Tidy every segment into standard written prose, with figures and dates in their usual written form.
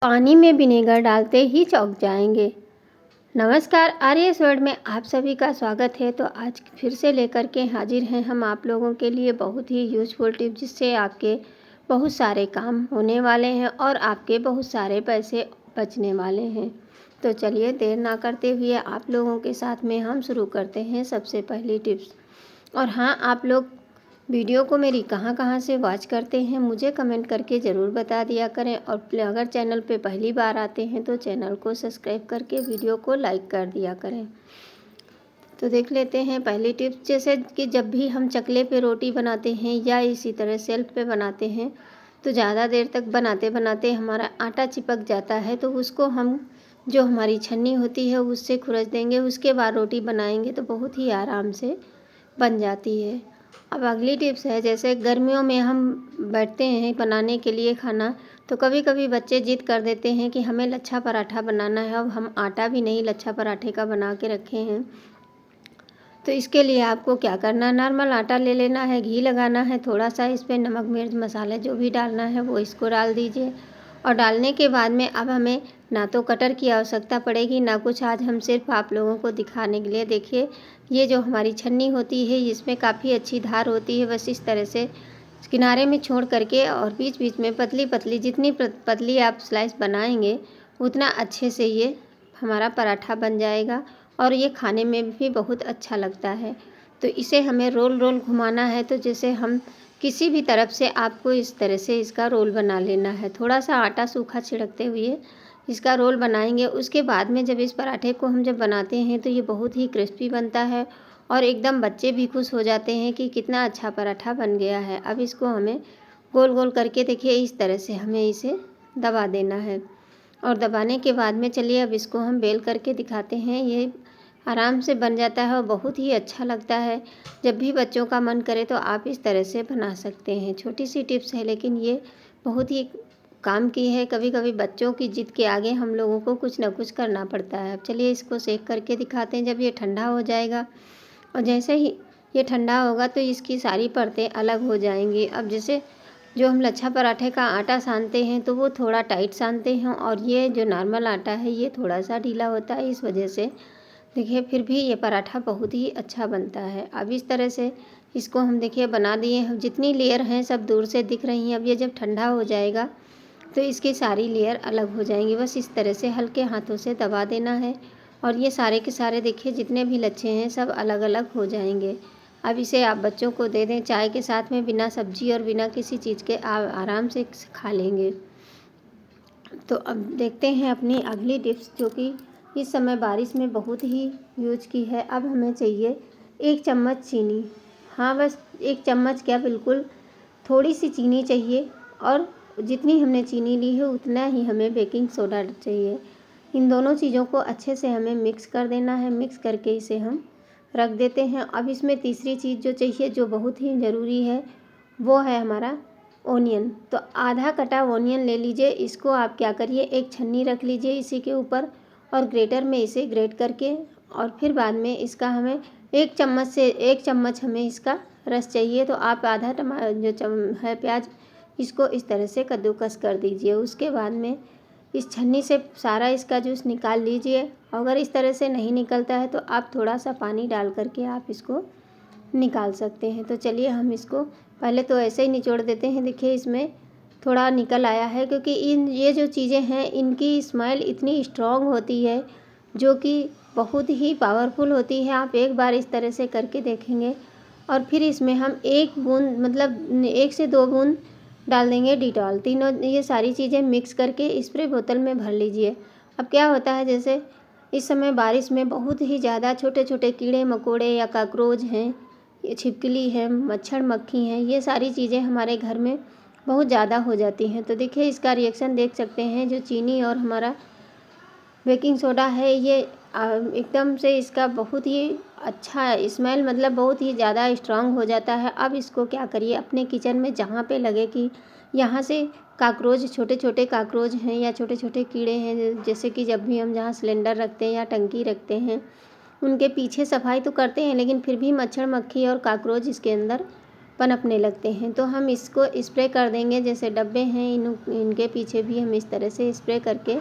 पानी में विनेगर डालते ही चौंक जाएंगे। नमस्कार, आर्यस वर्ल्ड में आप सभी का स्वागत है। तो आज फिर से लेकर के हाजिर हैं हम आप लोगों के लिए बहुत ही यूजफुल टिप, जिससे आपके बहुत सारे काम होने वाले हैं और आपके बहुत सारे पैसे बचने वाले हैं। तो चलिए देर ना करते हुए आप लोगों के साथ में हम शुरू करते हैं सबसे पहली टिप्स। और हाँ, आप लोग वीडियो को मेरी कहाँ से वॉच करते हैं मुझे कमेंट करके ज़रूर बता दिया करें। और अगर चैनल पे पहली बार आते हैं तो चैनल को सब्सक्राइब करके वीडियो को लाइक कर दिया करें। तो देख लेते हैं पहली टिप्स। जैसे कि जब भी हम चकले पे रोटी बनाते हैं या इसी तरह सेल्फ पे बनाते हैं तो ज़्यादा देर तक बनाते बनाते हमारा आटा चिपक जाता है, तो उसको हम जो हमारी छन्नी होती है उससे खुरच देंगे। उसके बाद रोटी बनाएंगे तो बहुत ही आराम से बन जाती है। अब अगली टिप्स है, जैसे गर्मियों में हम बैठते हैं बनाने के लिए खाना, तो कभी कभी बच्चे जिद कर देते हैं कि हमें लच्छा पराठा बनाना है। अब हम आटा भी नहीं लच्छा पराठे का बना के रखे हैं, तो इसके लिए आपको क्या करना है, नॉर्मल आटा ले लेना है, घी लगाना है, थोड़ा सा इस पर नमक मिर्च मसाला जो भी डालना है वो इसको डाल दीजिए। और डालने के बाद में अब हमें ना तो कटर की आवश्यकता पड़ेगी ना कुछ। आज हम सिर्फ आप लोगों को दिखाने के लिए, देखिए ये जो हमारी छन्नी होती है इसमें काफ़ी अच्छी धार होती है। बस इस तरह से किनारे में छोड़ करके और बीच बीच में पतली पतली, जितनी पतली आप स्लाइस बनाएंगे उतना अच्छे से ये हमारा पराठा बन जाएगा और ये खाने में भी बहुत अच्छा लगता है। तो इसे हमें रोल रोल घुमाना है। तो जैसे हम किसी भी तरफ से आपको इस तरह से इसका रोल बना लेना है। थोड़ा सा आटा सूखा छिड़कते हुए इसका रोल बनाएंगे। उसके बाद में जब इस पराठे को हम जब बनाते हैं तो ये बहुत ही क्रिस्पी बनता है और एकदम बच्चे भी खुश हो जाते हैं कि कितना अच्छा पराठा बन गया है। अब इसको हमें गोल गोल करके, देखिए इस तरह से हमें इसे दबा देना है। और दबाने के बाद में चलिए अब इसको हम बेल करके दिखाते हैं। ये आराम से बन जाता है और बहुत ही अच्छा लगता है। जब भी बच्चों का मन करे तो आप इस तरह से बना सकते हैं। छोटी सी टिप्स है लेकिन ये बहुत ही काम की है। कभी कभी बच्चों की जिद के आगे हम लोगों को कुछ ना कुछ करना पड़ता है। अब चलिए इसको सेक करके दिखाते हैं। जब ये ठंडा हो जाएगा और जैसे ही ये ठंडा होगा तो इसकी सारी परतें अलग हो जाएंगी। अब जैसे जो हम लच्छा पराठे का आटा सानते हैं तो वो थोड़ा टाइट सानते हैं और ये जो नॉर्मल आटा है ये थोड़ा सा ढीला होता है। इस वजह से देखिए फिर भी ये पराठा बहुत ही अच्छा बनता है। अब इस तरह से इसको हम देखिए बना दिए हैं। जितनी लेयर हैं सब दूर से दिख रही हैं। अब ये जब ठंडा हो जाएगा तो इसकी सारी लेयर अलग हो जाएंगी। बस इस तरह से हल्के हाथों से दबा देना है और ये सारे के सारे देखिए जितने भी लच्छे हैं सब अलग अलग हो जाएंगे। अब इसे आप बच्चों को दे दें चाय के साथ में, बिना सब्जी और बिना किसी चीज़ के आराम से खा लेंगे। तो अब देखते हैं अपनी अगली टिप्स, जो कि इस समय बारिश में बहुत ही यूज की है। अब हमें चाहिए 1 चम्मच चीनी। हाँ, बस 1 चम्मच क्या, बिल्कुल थोड़ी सी चीनी चाहिए। और जितनी हमने चीनी ली है उतना ही हमें बेकिंग सोडा चाहिए। इन दोनों चीज़ों को अच्छे से हमें मिक्स कर देना है। मिक्स करके इसे हम रख देते हैं। अब इसमें तीसरी चीज़ जो चाहिए, जो बहुत ही ज़रूरी है, वो है हमारा ओनियन। तो आधा कटा ओनियन ले लीजिए। इसको आप क्या करिए, एक छन्नी रख लीजिए इसी के ऊपर और ग्रेटर में इसे ग्रेट करके, और फिर बाद में इसका हमें 1 चम्मच से 1 चम्मच हमें इसका रस चाहिए। तो आप आधा है प्याज, इसको इस तरह से कद्दूकस कर दीजिए। उसके बाद में इस छन्नी से सारा इसका जूस निकाल लीजिए। अगर इस तरह से नहीं निकलता है तो आप थोड़ा सा पानी डाल करके आप इसको निकाल सकते हैं। तो चलिए हम इसको पहले तो ऐसे ही निचोड़ देते हैं। देखिए इसमें थोड़ा निकल आया है, क्योंकि ये जो चीज़ें हैं इनकी स्मेल इतनी स्ट्रॉन्ग होती है जो कि बहुत ही पावरफुल होती है। आप एक बार इस तरह से करके देखेंगे। और फिर इसमें हम 1 बूंद, मतलब 1 से 2 बूंद डाल देंगे डिटॉल। तीनों ये सारी चीज़ें मिक्स करके स्प्रे बोतल में भर लीजिए। अब क्या होता है, जैसे इस समय बारिश में बहुत ही ज़्यादा छोटे छोटे कीड़े मकोड़े या काकरोच हैं, ये छिपकली है, मच्छर मक्खी हैं, ये सारी चीज़ें हमारे घर में बहुत ज़्यादा हो जाती हैं। तो देखिए इसका रिएक्शन देख सकते हैं। जो चीनी और हमारा बेकिंग सोडा है ये एकदम से इसका बहुत ही अच्छा स्मेल, मतलब बहुत ही ज़्यादा स्ट्रांग हो जाता है। अब इसको क्या करिए, अपने किचन में जहाँ पे लगे कि यहाँ से काकरोच, छोटे छोटे काकरोच हैं या छोटे छोटे कीड़े हैं, जैसे कि जब भी हम जहाँ सिलेंडर रखते हैं या टंकी रखते हैं उनके पीछे सफाई तो करते हैं, लेकिन फिर भी मच्छर मक्खी और काकरोच इसके अंदर पनपने लगते हैं। तो हम इसको स्प्रे कर देंगे, जैसे डब्बे हैं इनके पीछे भी हम इस तरह से स्प्रे करके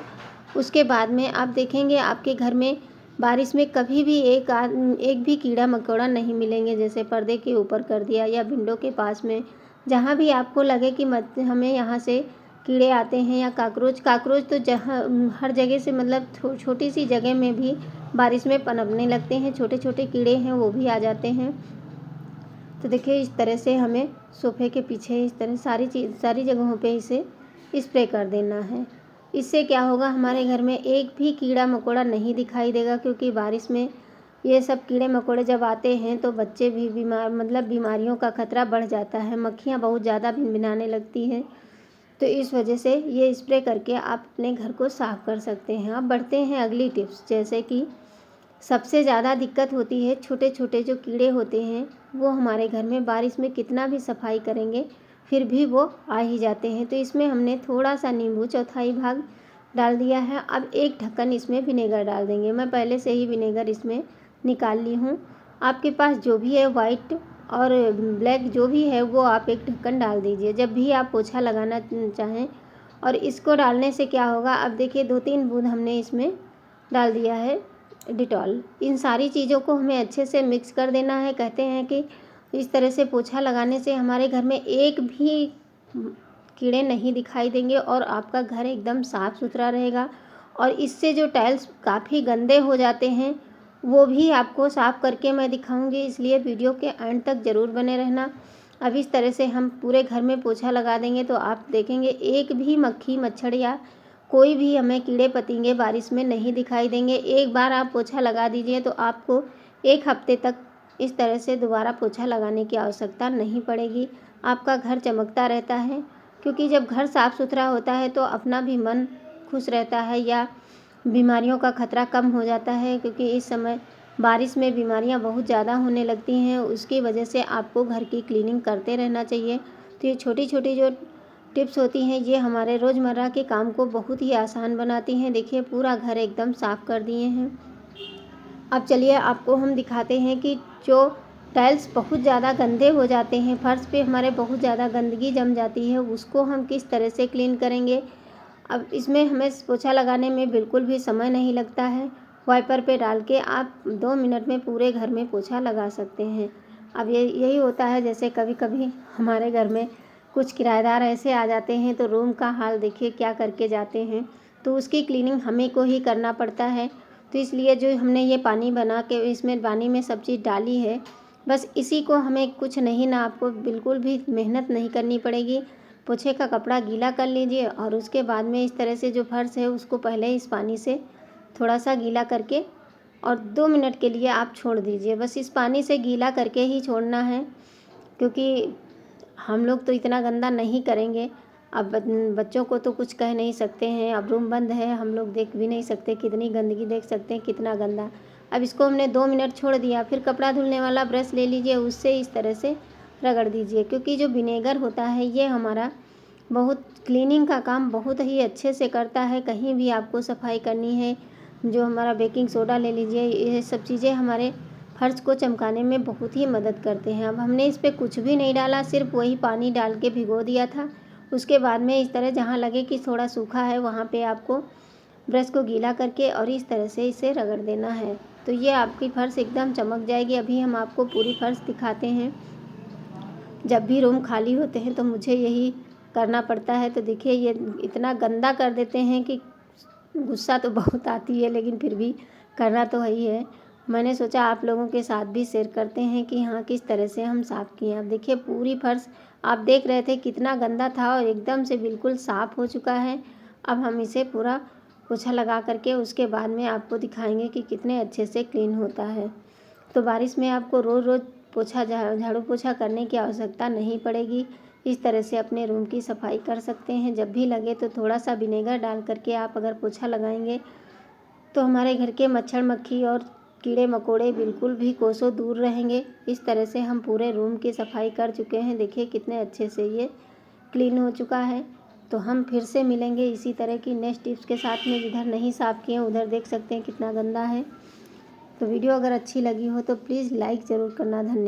उसके बाद में आप देखेंगे आपके घर में बारिश में कभी भी एक भी कीड़ा मकोड़ा नहीं मिलेंगे। जैसे पर्दे के ऊपर कर दिया या विंडो के पास में, जहाँ भी आपको लगे कि हमें यहाँ से कीड़े आते हैं या काकरोच तो जहाँ हर जगह से, मतलब छोटी सी जगह में भी बारिश में पनपने लगते हैं। छोटे छोटे कीड़े हैं वो भी आ जाते हैं। तो देखिए इस तरह से हमें सोफे के पीछे इस तरह सारी जगहों पे इसे स्प्रे कर देना है। इससे क्या होगा, हमारे घर में एक भी कीड़ा मकोड़ा नहीं दिखाई देगा, क्योंकि बारिश में ये सब कीड़े मकोड़े जब आते हैं तो बच्चे भी बीमारियों का खतरा बढ़ जाता है। मक्खियाँ बहुत ज़्यादा भिनभिनाने लगती हैं। तो इस वजह से ये स्प्रे करके आप अपने घर को साफ़ कर सकते हैं। अब बढ़ते हैं अगली टिप्स, जैसे कि सबसे ज़्यादा दिक्कत होती है छोटे छोटे जो कीड़े होते हैं, वो हमारे घर में बारिश में कितना भी सफाई करेंगे फिर भी वो आ ही जाते हैं। तो इसमें हमने थोड़ा सा नींबू चौथाई भाग डाल दिया है। अब एक ढक्कन इसमें विनेगर डाल देंगे। मैं पहले से ही विनेगर इसमें निकाल ली हूँ। आपके पास जो भी है वाइट और ब्लैक जो भी है वो आप एक ढक्कन डाल दीजिए जब भी आप पोछा लगाना चाहें। और इसको डालने से क्या होगा, अब देखिए 2-3 बूंद हमने इसमें डाल दिया है डिटॉल। इन सारी चीज़ों को हमें अच्छे से मिक्स कर देना है। कहते हैं कि इस तरह से पोछा लगाने से हमारे घर में एक भी कीड़े नहीं दिखाई देंगे और आपका घर एकदम साफ़ सुथरा रहेगा। और इससे जो टाइल्स काफ़ी गंदे हो जाते हैं वो भी आपको साफ़ करके मैं दिखाऊंगी, इसलिए वीडियो के एंड तक ज़रूर बने रहना। अब इस तरह से हम पूरे घर में पोछा लगा देंगे तो आप देखेंगे एक भी मक्खी मच्छर या कोई भी हमें कीड़े पतिंगे बारिश में नहीं दिखाई देंगे। एक बार आप पोछा लगा दीजिए तो आपको 1 हफ्ते तक इस तरह से दोबारा पोछा लगाने की आवश्यकता नहीं पड़ेगी। आपका घर चमकता रहता है, क्योंकि जब घर साफ़ सुथरा होता है तो अपना भी मन खुश रहता है या बीमारियों का खतरा कम हो जाता है। क्योंकि इस समय बारिश में बीमारियां बहुत ज़्यादा होने लगती हैं, उसकी वजह से आपको घर की क्लीनिंग करते रहना चाहिए। तो ये छोटी छोटी जो टिप्स होती हैं ये हमारे रोज़मर्रा के काम को बहुत ही आसान बनाती हैं। देखिए पूरा घर एकदम साफ़ कर दिए हैं। अब चलिए आपको हम दिखाते हैं कि जो टाइल्स बहुत ज़्यादा गंदे हो जाते हैं, फर्श पे हमारे बहुत ज़्यादा गंदगी जम जाती है, उसको हम किस तरह से क्लीन करेंगे। अब इसमें हमें पोछा लगाने में बिल्कुल भी समय नहीं लगता है। वाइपर पे डाल के आप 2 मिनट में पूरे घर में पोछा लगा सकते हैं। अब यही होता है, जैसे कभी कभी हमारे घर में कुछ किराएदार ऐसे आ जाते हैं तो रूम का हाल देखिए क्या करके जाते हैं, तो उसकी क्लीनिंग हमें को ही करना पड़ता है। तो इसलिए जो हमने ये पानी बना के इसमें पानी में सब चीज़ डाली है, बस इसी को हमें कुछ नहीं ना, आपको बिल्कुल भी मेहनत नहीं करनी पड़ेगी। पोछे का कपड़ा गीला कर लीजिए और उसके बाद में इस तरह से जो फर्श है उसको पहले इस पानी से थोड़ा सा गीला करके और 2 मिनट के लिए आप छोड़ दीजिए। बस इस पानी से गीला करके ही छोड़ना है, क्योंकि हम लोग तो इतना गंदा नहीं करेंगे। अब बच्चों को तो कुछ कह नहीं सकते हैं, अब रूम बंद है, हम लोग देख भी नहीं सकते, कितनी गंदगी देख सकते हैं कितना गंदा। अब इसको हमने 2 मिनट छोड़ दिया, फिर कपड़ा धुलने वाला ब्रश ले लीजिए, उससे इस तरह से रगड़ दीजिए। क्योंकि जो विनेगर होता है ये हमारा बहुत क्लीनिंग का काम बहुत ही अच्छे से करता है। कहीं भी आपको सफाई करनी है, जो हमारा बेकिंग सोडा ले लीजिए, ये सब चीज़ें हमारे फर्श को चमकाने में बहुत ही मदद करते हैं। अब हमने इस पर कुछ भी नहीं डाला, सिर्फ वही पानी डाल के भिगो दिया था। उसके बाद में इस तरह जहाँ लगे कि थोड़ा सूखा है वहाँ पे आपको ब्रश को गीला करके और इस तरह से इसे रगड़ देना है, तो ये आपकी फर्श एकदम चमक जाएगी। अभी हम आपको पूरी फर्श दिखाते हैं। जब भी रूम खाली होते हैं तो मुझे यही करना पड़ता है। तो देखिए ये इतना गंदा कर देते हैं कि गुस्सा तो बहुत आती है, लेकिन फिर भी करना तो है ही है। मैंने सोचा आप लोगों के साथ भी शेयर करते हैं कि हाँ किस तरह से हम साफ़ किए। अब देखिए पूरी फर्श आप देख रहे थे कितना गंदा था और एकदम से बिल्कुल साफ़ हो चुका है। अब हम इसे पूरा पोछा लगा करके उसके बाद में आपको दिखाएंगे कि कितने अच्छे से क्लीन होता है। तो बारिश में आपको रोज़ रोज़ पोछा झाड़ू पोछा करने की आवश्यकता नहीं पड़ेगी। इस तरह से अपने रूम की सफाई कर सकते हैं। जब भी लगे तो थोड़ा सा विनेगर डाल करके आप अगर पोछा लगाएंगे तो हमारे घर के मच्छर मक्खी और कीड़े मकोड़े बिल्कुल भी कोसों दूर रहेंगे। इस तरह से हम पूरे रूम की सफाई कर चुके हैं। देखिए कितने अच्छे से ये क्लीन हो चुका है। तो हम फिर से मिलेंगे इसी तरह की नेक्स्ट टिप्स के साथ में। जिधर नहीं साफ़ किए उधर देख सकते हैं कितना गंदा है। तो वीडियो अगर अच्छी लगी हो तो प्लीज़ लाइक ज़रूर करना। धन्यवाद।